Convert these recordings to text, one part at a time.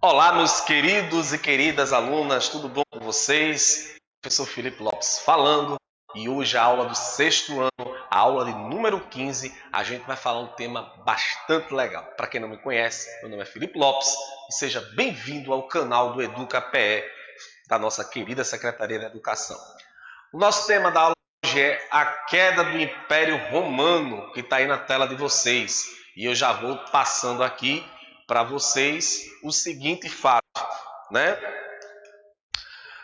Olá, meus queridos e queridas alunas, tudo bom com vocês? Professor Felipe Lopes falando, e hoje a aula do sexto ano, a aula de número 15, a gente vai falar um tema bastante legal. Para quem não me conhece, meu nome é Felipe Lopes e seja bem-vindo ao canal do Educa PE, da nossa querida Secretaria da Educação. O nosso tema da aula hoje é a queda do Império Romano, que está aí na tela de vocês. E eu já vou passando aqui para vocês o seguinte fato, né?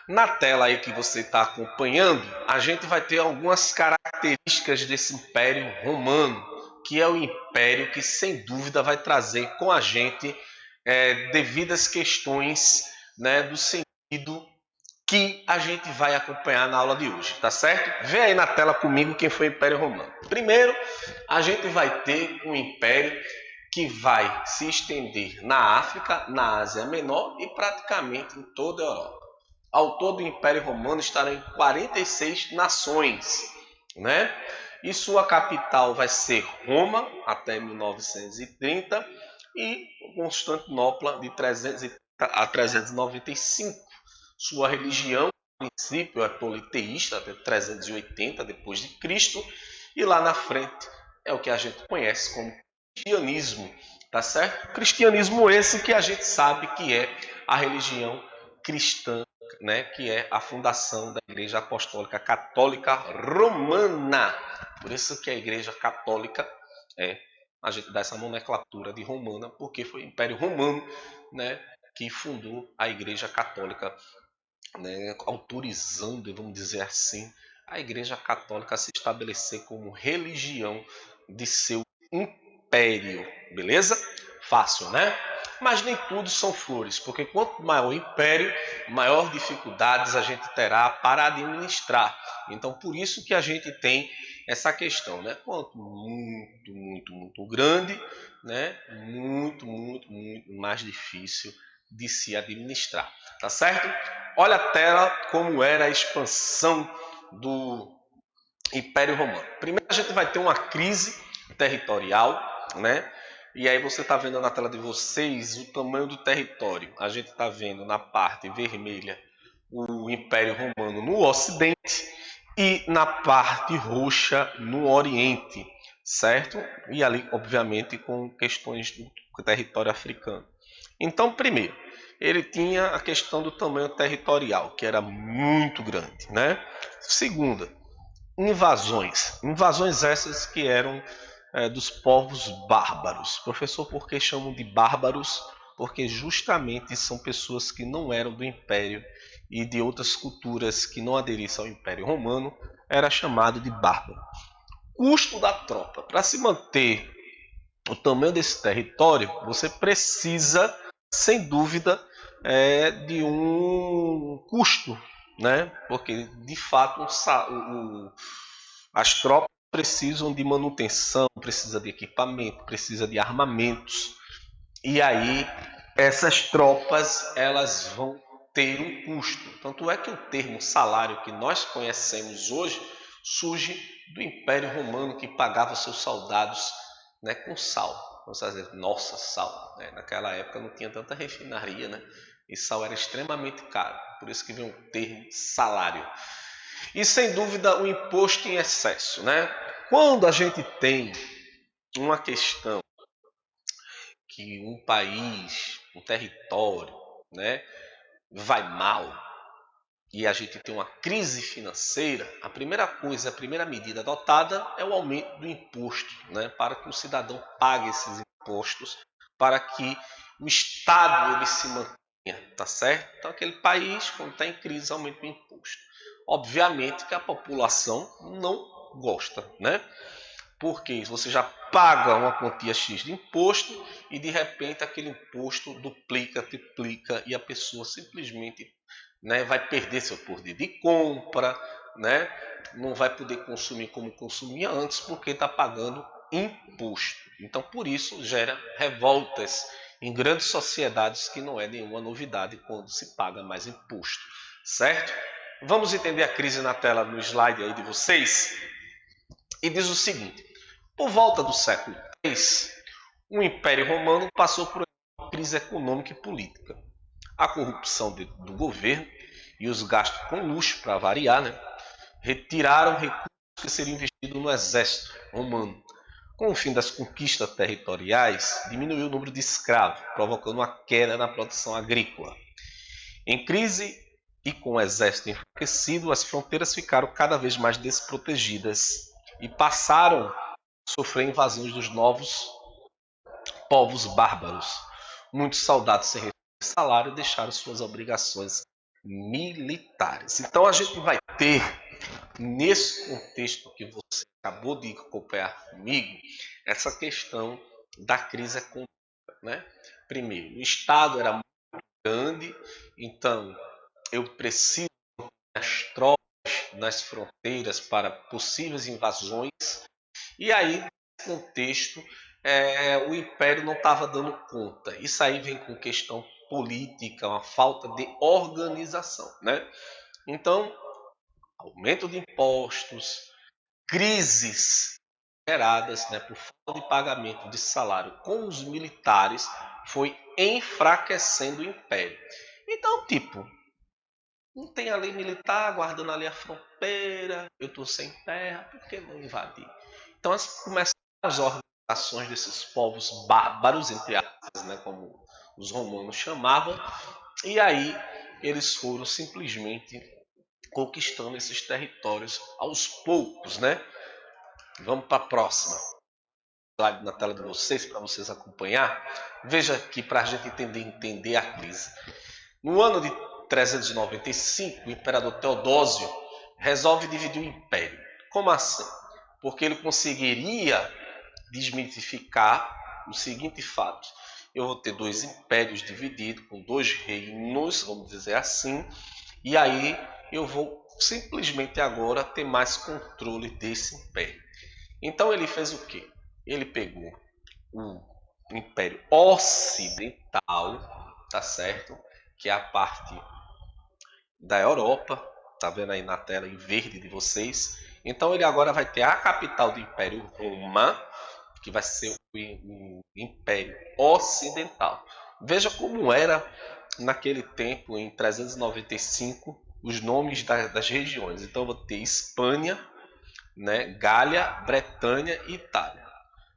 Na tela aí que você está acompanhando, a gente vai ter algumas características desse Império Romano, que é o império que sem dúvida vai trazer com a gente devidas questões, né, do sentido que a gente vai acompanhar na aula de hoje, tá certo? Vê aí na tela comigo quem foi o Império Romano. Primeiro, a gente vai ter um império que vai se estender na África, na Ásia Menor e praticamente em toda a Europa. Ao todo, o Império Romano estará em 46 nações, né? E sua capital vai ser Roma, até 1930, e Constantinopla, de 330 a 395. Sua religião, a princípio, é politeísta, até 380 depois de Cristo, e lá na frente é o que a gente conhece como cristianismo, tá certo? Cristianismo esse que a gente sabe que é a religião cristã, né, que é a fundação da Igreja Apostólica Católica Romana. Por isso que a Igreja Católica a gente dá essa nomenclatura de romana, porque foi o Império Romano, né, que fundou a Igreja Católica, né, autorizando, vamos dizer assim, a Igreja Católica a se estabelecer como religião de seu império, beleza? Fácil, né? Mas nem tudo são flores, porque quanto maior o império, maior dificuldades a gente terá para administrar. Então, por isso que a gente tem essa questão, né? Quanto muito grande, né? Muito mais difícil de se administrar, tá certo? Olha a tela como era a expansão do Império Romano. Primeiro a gente vai ter uma crise territorial, né? E aí você está vendo na tela de vocês o tamanho do território. A gente está vendo na parte vermelha o Império Romano no Ocidente e na parte roxa no Oriente, certo? E ali, obviamente, com questões do território africano. Então, primeiro, ele tinha a questão do tamanho territorial, que era muito grande, né? Segunda, invasões essas que eram dos povos bárbaros. Professor, por que chamam de bárbaros? Porque justamente são pessoas que não eram do Império e de outras culturas que não aderissem ao Império Romano, era chamado de bárbaro. Custo da tropa. Para se manter o tamanho desse território, você precisa, sem dúvida, de um custo, né? Porque de fato as tropas precisam de manutenção, precisa de equipamento, precisa de armamentos. E aí essas tropas elas vão ter um custo. Tanto é que o termo salário que nós conhecemos hoje surge do Império Romano, que pagava seus soldados, né, com sal. Vamos dizer, nossa, sal. Né? Naquela época não tinha tanta refinaria, né? E sal era extremamente caro. Por isso que vem o termo salário. E sem dúvida o imposto em excesso, né? Quando a gente tem uma questão que um país, um território, né, vai mal e a gente tem uma crise financeira, a primeira coisa, a primeira medida adotada é o aumento do imposto, né, para que o cidadão pague esses impostos, para que o Estado ele se mantenha, tá certo? Então aquele país, quando está em crise, aumenta o imposto. Obviamente que a população não gosta, né? Porque você já paga uma quantia X de imposto e de repente aquele imposto duplica, triplica e a pessoa simplesmente, né, vai perder seu poder de compra, né, não vai poder consumir como consumia antes porque está pagando imposto. Então por isso gera revoltas em grandes sociedades, que não é nenhuma novidade quando se paga mais imposto, certo? Vamos entender a crise na tela no slide aí de vocês? E diz o seguinte: por volta do século III, o Império Romano passou por uma crise econômica e política. a corrupção do governo e os gastos com luxo, para variar, né, retiraram recursos que seriam investidos no exército romano. Com o fim das conquistas territoriais, diminuiu o número de escravos, provocando uma queda na produção agrícola. Em crise e com o exército enfraquecido, as fronteiras ficaram cada vez mais desprotegidas e passaram a sofrer invasões dos novos povos bárbaros. Muitos soldados sem receber salário deixaram suas obrigações militares. Então a gente vai ter, nesse contexto que você acabou de acompanhar comigo, essa questão da crise econômica, né? Primeiro, o Estado era muito grande, então eu preciso das tropas nas fronteiras para possíveis invasões, e aí, nesse contexto, o Império não estava dando conta. Isso aí vem com questão política, uma falta de organização, né? Então, aumento de impostos, crises geradas, né, por falta de pagamento de salário com os militares, foi enfraquecendo o Império. Então, tipo, não tem a lei militar guardando ali a fronteira, eu estou sem terra, por que não invadir? Então começaram as organizações desses povos bárbaros, entre aspas, né, como os romanos chamavam, e aí eles foram simplesmente conquistando esses territórios aos poucos, né? Vamos para a próxima slide na tela de vocês, para vocês acompanhar. Veja aqui para a gente entender a crise. No ano de 395, o imperador Teodósio resolve dividir o império. Como assim? Porque ele conseguiria desmitificar o seguinte fato: eu vou ter dois impérios divididos, com dois reinos, vamos dizer assim, e aí eu vou simplesmente agora ter mais controle desse império. Então ele fez o quê? Ele pegou o Império Ocidental, tá certo? Que é a parte da Europa, tá vendo aí na tela em verde de vocês. Então ele agora vai ter a capital do Império Roma, que vai ser o Império Ocidental. Veja como era naquele tempo, em 395, os nomes das regiões. Então eu vou ter Espanha, né, Gália, Bretanha e Itália.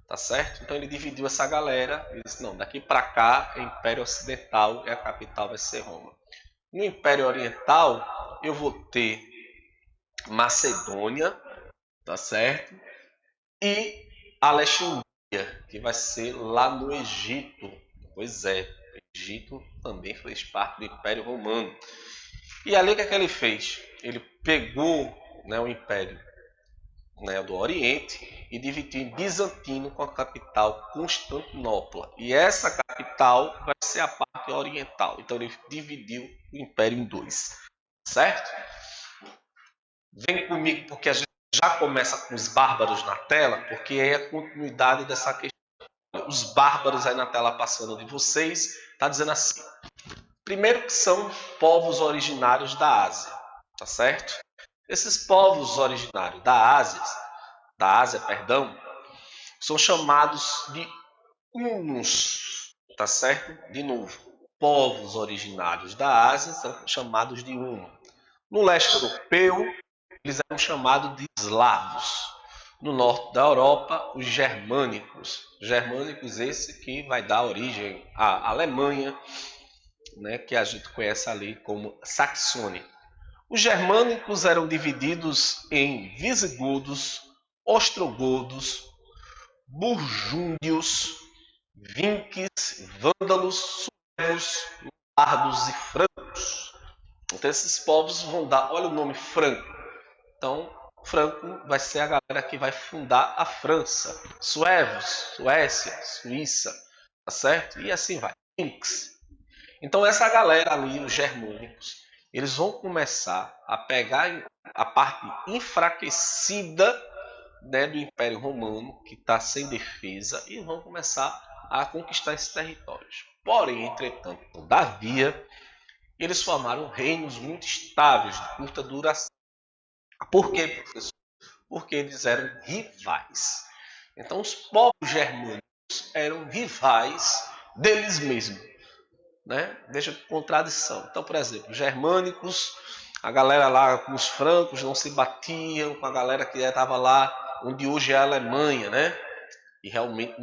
Tá certo? Então ele dividiu essa galera e disse: não, daqui para cá é Império Ocidental e a capital vai ser Roma. No Império Oriental eu vou ter Macedônia, tá certo? E Alexandria, que vai ser lá no Egito. Pois é, o Egito também fez parte do Império Romano. E ali o que é que ele fez? Ele pegou, né, o Império, né, do Oriente e dividiu em bizantino com a capital Constantinopla. E essa capital vai ser a parte oriental. Então ele dividiu o Império em dois. Certo? Vem comigo porque a gente já começa com os bárbaros na tela, porque é a continuidade dessa questão. Os bárbaros aí na tela passando de vocês, está dizendo assim: primeiro que são povos originários da Ásia, tá certo? Esses povos originários da Ásia, são chamados de hunos, tá certo? De novo, povos originários da Ásia são chamados de hunos. No leste europeu, eles eram chamados de eslavos. No norte da Europa, os germânicos. Germânicos esse que vai dar origem à Alemanha, né, que a gente conhece ali como Saxônia. Os germânicos eram divididos em visigodos, ostrogodos, burgúndios, vinques, vândalos, suevos, lombardos e francos. Então esses povos vão dar, olha o nome franco. Então, franco vai ser a galera que vai fundar a França. Suevos, Suécia, Suíça, tá certo? E assim vai. Vinques. Então essa galera ali, os germânicos, eles vão começar a pegar a parte enfraquecida, né, do Império Romano, que está sem defesa, e vão começar a conquistar esses territórios. Porém, entretanto, todavia, eles formaram reinos muito estáveis, de curta duração. Por quê, professor? Porque eles eram rivais. Então, os povos germânicos eram rivais deles mesmos. né? Veja que contradição. Então, por exemplo, germânicos, a galera lá com os francos não se batiam com a galera que estava lá onde hoje é a Alemanha, né? E realmente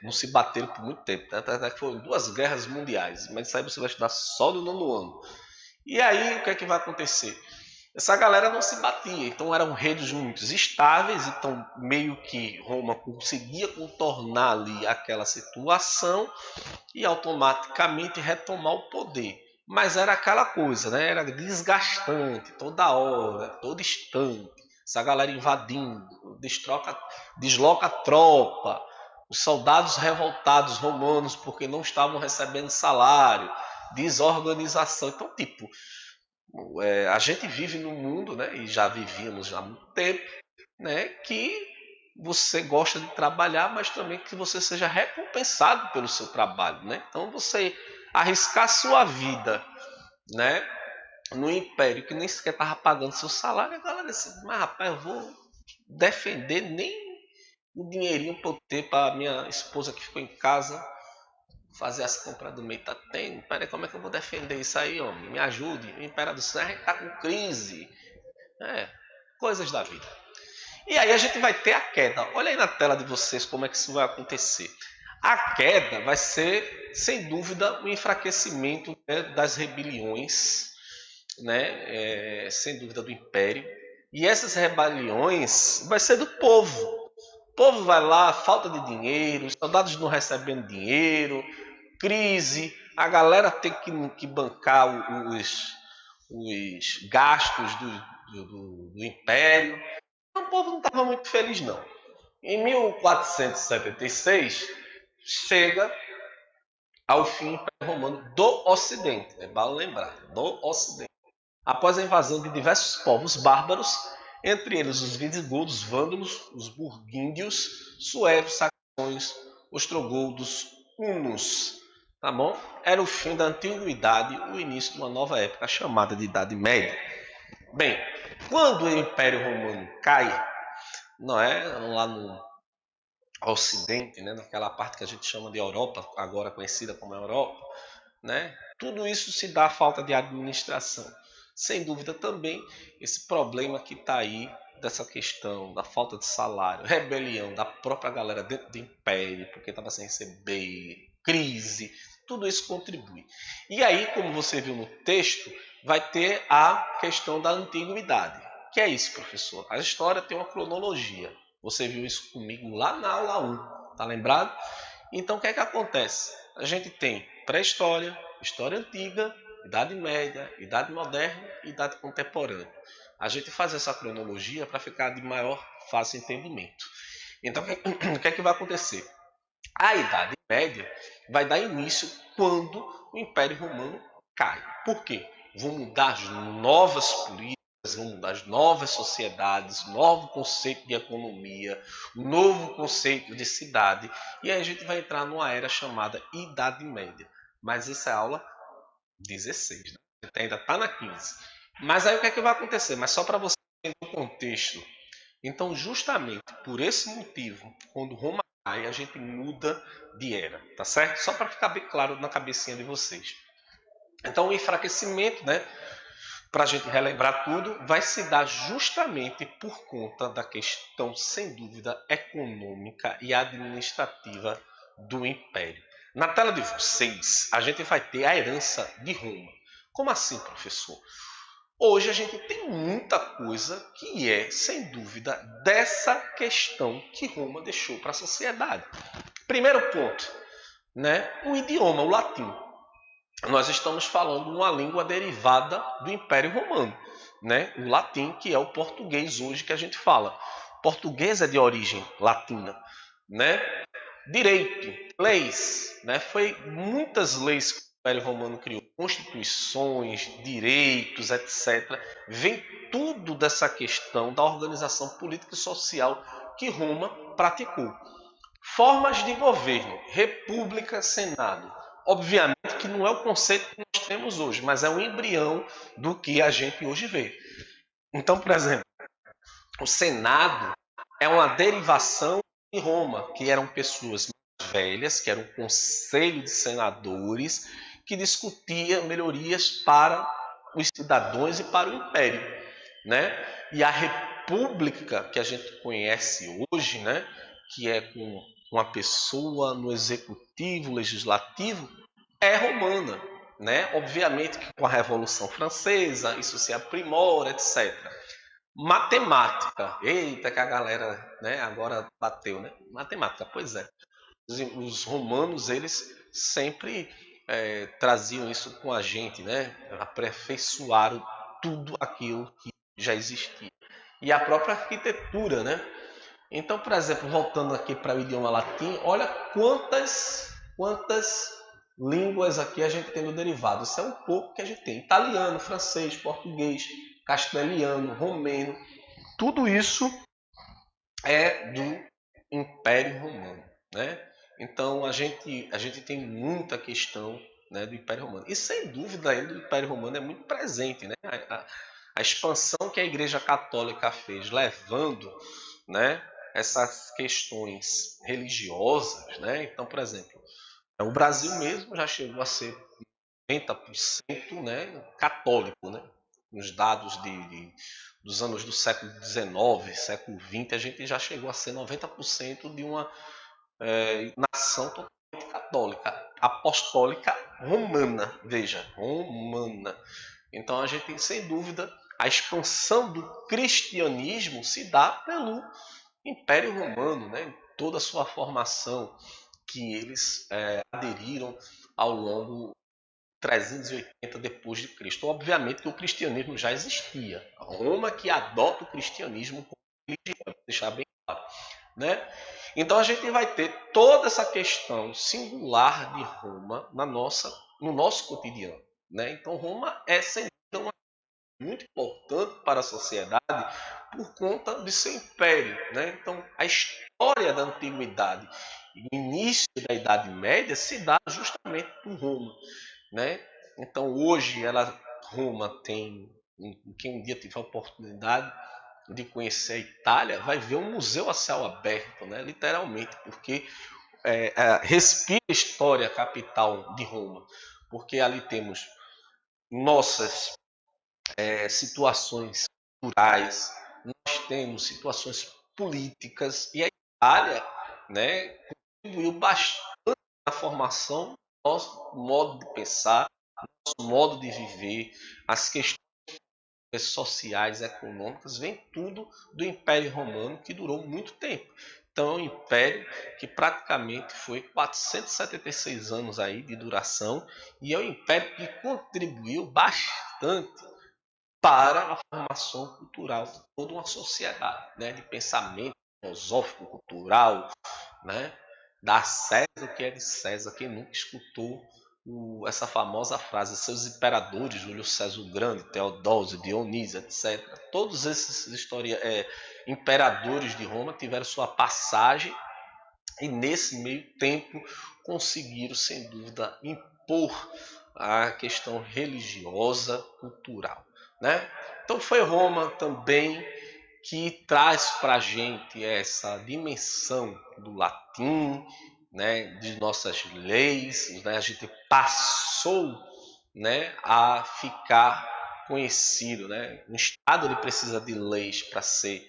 não se bateram por muito tempo. Até que foram 2 guerras mundiais, mas isso aí você vai estudar só no nono ano. E aí, o que é que vai acontecer? Essa galera não se batia, então eram reinos muito estáveis, então meio que Roma conseguia contornar ali aquela situação e automaticamente retomar o poder. Mas era aquela coisa, né? Era desgastante, toda hora, todo instante. Essa galera invadindo, desloca a tropa, os soldados revoltados romanos porque não estavam recebendo salário, desorganização. Então, tipo, a gente vive num mundo, né? E já vivíamos já há muito tempo, né? Que você gosta de trabalhar, mas também que você seja recompensado pelo seu trabalho, né? Então você arriscar sua vida, né, no império que nem sequer estava pagando seu salário, a galera disse, mas rapaz, eu vou defender nem o dinheirinho para eu ter para minha esposa que ficou em casa fazer as compras do mês. Tá tendo? Peraí, como é que eu vou defender isso aí, homem? Me ajude. O Império do Céu, a gente tá com crise. Coisas da vida. E aí a gente vai ter a queda. Olha aí na tela de vocês como é que isso vai acontecer. A queda vai ser, sem dúvida, o enfraquecimento, né, das rebeliões, né, sem dúvida do Império. E essas rebeliões vai ser do povo. O povo vai lá, falta de dinheiro, os soldados não recebendo dinheiro, crise, a galera tem que bancar os gastos do Império. O povo não estava muito feliz, não. Em 1476, chega ao fim o Império Romano do Ocidente. É bom lembrar, do Ocidente. Após a invasão de diversos povos bárbaros, entre eles os visigodos, vândalos, os burgúndios, suevos, saxões, ostrogodos, hunos. Tá bom? Era o fim da antiguidade, o início de uma nova época chamada de Idade Média. Bem, quando o Império Romano cai, não é? Lá no Ocidente, né? Naquela parte que a gente chama de Europa, agora conhecida como Europa, né? Tudo isso se dá à falta de administração. Sem dúvida também esse problema que está aí dessa questão da falta de salário, rebelião da própria galera dentro do império, porque estava sem receber, crise, tudo isso contribui. E aí, como você viu no texto, vai ter a questão da antiguidade. Que é isso, professor? A história tem uma cronologia. Você viu isso comigo lá na aula 1, tá lembrado? Então o que é que acontece? A gente tem pré-história, história antiga, Idade Média, Idade Moderna e Idade Contemporânea. A gente faz essa cronologia para ficar de maior fácil entendimento. Então o que é que vai acontecer? A Idade Média vai dar início quando o Império Romano cai. Por quê? Vão mudar as novas políticas, vão mudar as novas sociedades, novo conceito de economia, novo conceito de cidade, e aí a gente vai entrar numa era chamada Idade Média. Mas essa é a aula 16, né? A gente ainda está na 15. Mas aí o que é que vai acontecer? Mas só para você entender o contexto. Então, justamente por esse motivo, quando Roma cai, a gente muda de era, tá certo? Só para ficar bem claro na cabecinha de vocês. Então, o enfraquecimento, né, para a gente relembrar tudo, vai se dar justamente por conta da questão, sem dúvida, econômica e administrativa do Império. Na tela de vocês, a gente vai ter a herança de Roma. Como assim, professor? Hoje a gente tem muita coisa que é, sem dúvida, dessa questão que Roma deixou para a sociedade. Primeiro ponto, né? O idioma, o latim. Nós estamos falando uma língua derivada do Império Romano, né? O latim, que é o português hoje que a gente fala. O português é de origem latina, né? Direito, leis, né? Foi muitas leis que o Império Romano criou, constituições, direitos, etc. Vem tudo dessa questão da organização política e social que Roma praticou. Formas de governo, república, senado. Obviamente que não é o conceito que nós temos hoje, mas é um embrião do que a gente hoje vê. Então, por exemplo, o Senado é uma derivação de Roma, que eram pessoas mais velhas, que era um conselho de senadores, que discutia melhorias para os cidadãos e para o império, né? E a república que a gente conhece hoje, né, que é com uma pessoa no executivo, legislativo, é romana, né? Obviamente que com a Revolução Francesa isso se aprimora, etc. Matemática, eita que a galera, né, agora bateu, né? Matemática, pois é. Os romanos eles sempre traziam isso com a gente, né? Aperfeiçoaram tudo aquilo que já existia. E a própria arquitetura, né? Então, por exemplo, voltando aqui para o idioma latim, olha quantas línguas aqui a gente tem no derivado. Isso é um pouco que a gente tem. Italiano, francês, português, castelhano, romeno. Tudo isso é do Império Romano, né? Então a gente tem muita questão, né, do Império Romano. E sem dúvida ainda o Império Romano é muito presente, né? A expansão que a Igreja Católica fez, levando, né, essas questões religiosas, né? Então, por exemplo, o Brasil mesmo já chegou a ser 90%, né, católico, né? Nos dados dos anos do século XIX, século XX, a gente já chegou a ser 90% de uma nação totalmente católica, apostólica romana, veja, romana. Então a gente tem, sem dúvida, a expansão do cristianismo se dá pelo Império Romano, né? Toda a sua formação que eles aderiram ao longo 380 depois de Cristo. Obviamente que o cristianismo já existia. Roma que adota o cristianismo como religião, vou deixar bem claro, né? Então a gente vai ter toda essa questão singular de Roma no nosso cotidiano, né? Então Roma é sem dúvida muito importante para a sociedade por conta de seu império, né? Então a história da antiguidade e o início da Idade Média se dá justamente por Roma, né? Então hoje Roma tem, quem um dia tiver a oportunidade de conhecer a Itália, vai ver um museu a céu aberto, né? Literalmente, porque respira a história capital de Roma, porque ali temos nossas situações culturais, nós temos situações políticas e a Itália, né, contribuiu bastante na formação do nosso modo de pensar, nosso modo de viver, as questões sociais, econômicas, vem tudo do Império Romano, que durou muito tempo. Então, é um império que praticamente foi 476 anos aí de duração, e é um império que contribuiu bastante para a formação cultural de toda uma sociedade, né? De pensamento filosófico, cultural, né? Dar a César o que é de César. Quem nunca escutou essa famosa frase, seus imperadores, Júlio César o Grande, Teodósio, Dionísio, etc. Todos esses imperadores de Roma tiveram sua passagem e nesse meio tempo conseguiram, sem dúvida, impor a questão religiosa, cultural, né? Então foi Roma também que traz para a gente essa dimensão do latim, né, de nossas leis, né? A gente passou, né, a ficar conhecido, né? Um estado ele precisa de leis para ser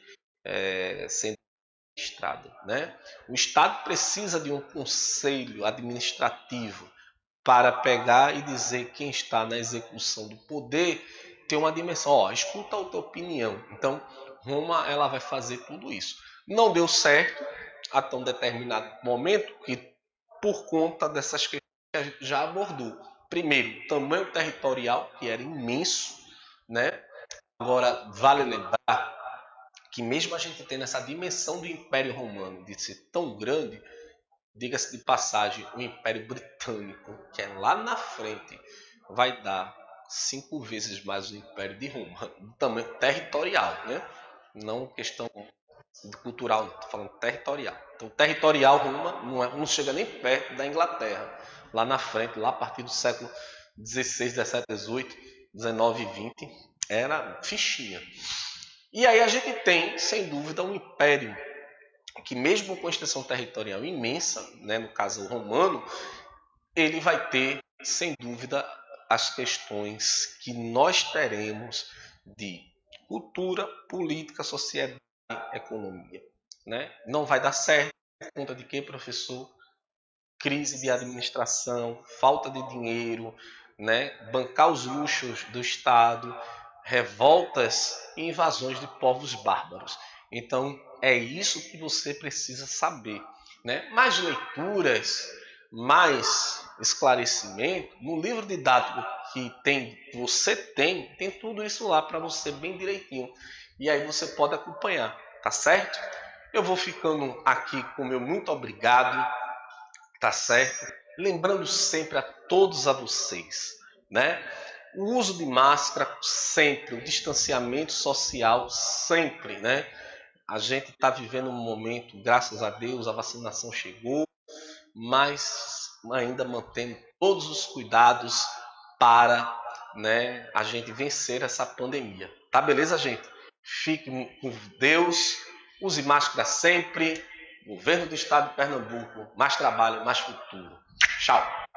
administrado, né? O estado precisa de um conselho administrativo para pegar e dizer quem está na execução do poder, ter uma dimensão, ó, escuta a tua opinião. Então, Roma ela vai fazer tudo isso. Não deu certo a tão determinado momento que por conta dessas questões que a gente já abordou. Primeiro, o tamanho territorial, que era imenso, né? Agora, vale lembrar que mesmo a gente tendo essa dimensão do Império Romano de ser tão grande, diga-se de passagem, o Império Britânico, que é lá na frente, vai dar 5 vezes mais o Império de Roma, do tamanho territorial, né? Não questão cultural, estou falando territorial. Então, territorial, Roma não chega nem perto da Inglaterra. Lá na frente, lá a partir do século XVI, XVII, XVIII, XIX e XX, era fichinha. E aí a gente tem, sem dúvida, um império que mesmo com extensão territorial imensa, né, no caso o romano, ele vai ter sem dúvida, as questões que nós teremos de cultura, política, sociedade e economia, né? Não vai dar certo por conta de quê, professor? Crise de administração, falta de dinheiro, né? Bancar os luxos do Estado, revoltas e invasões de povos bárbaros. Então, é isso que você precisa saber, né? Mais leituras, mais esclarecimento. No livro didático você tem tudo isso lá para você bem direitinho. E aí você pode acompanhar, tá certo? Eu vou ficando aqui com o meu muito obrigado, tá certo? Lembrando sempre a todos vocês, né? O uso de máscara sempre, o distanciamento social sempre, né? A gente está vivendo um momento, graças a Deus, a vacinação chegou, mas ainda mantendo todos os cuidados para, né, a gente vencer essa pandemia. Tá beleza, gente? Fique com Deus, use máscara sempre. Governo do Estado de Pernambuco, mais trabalho, mais futuro. Tchau!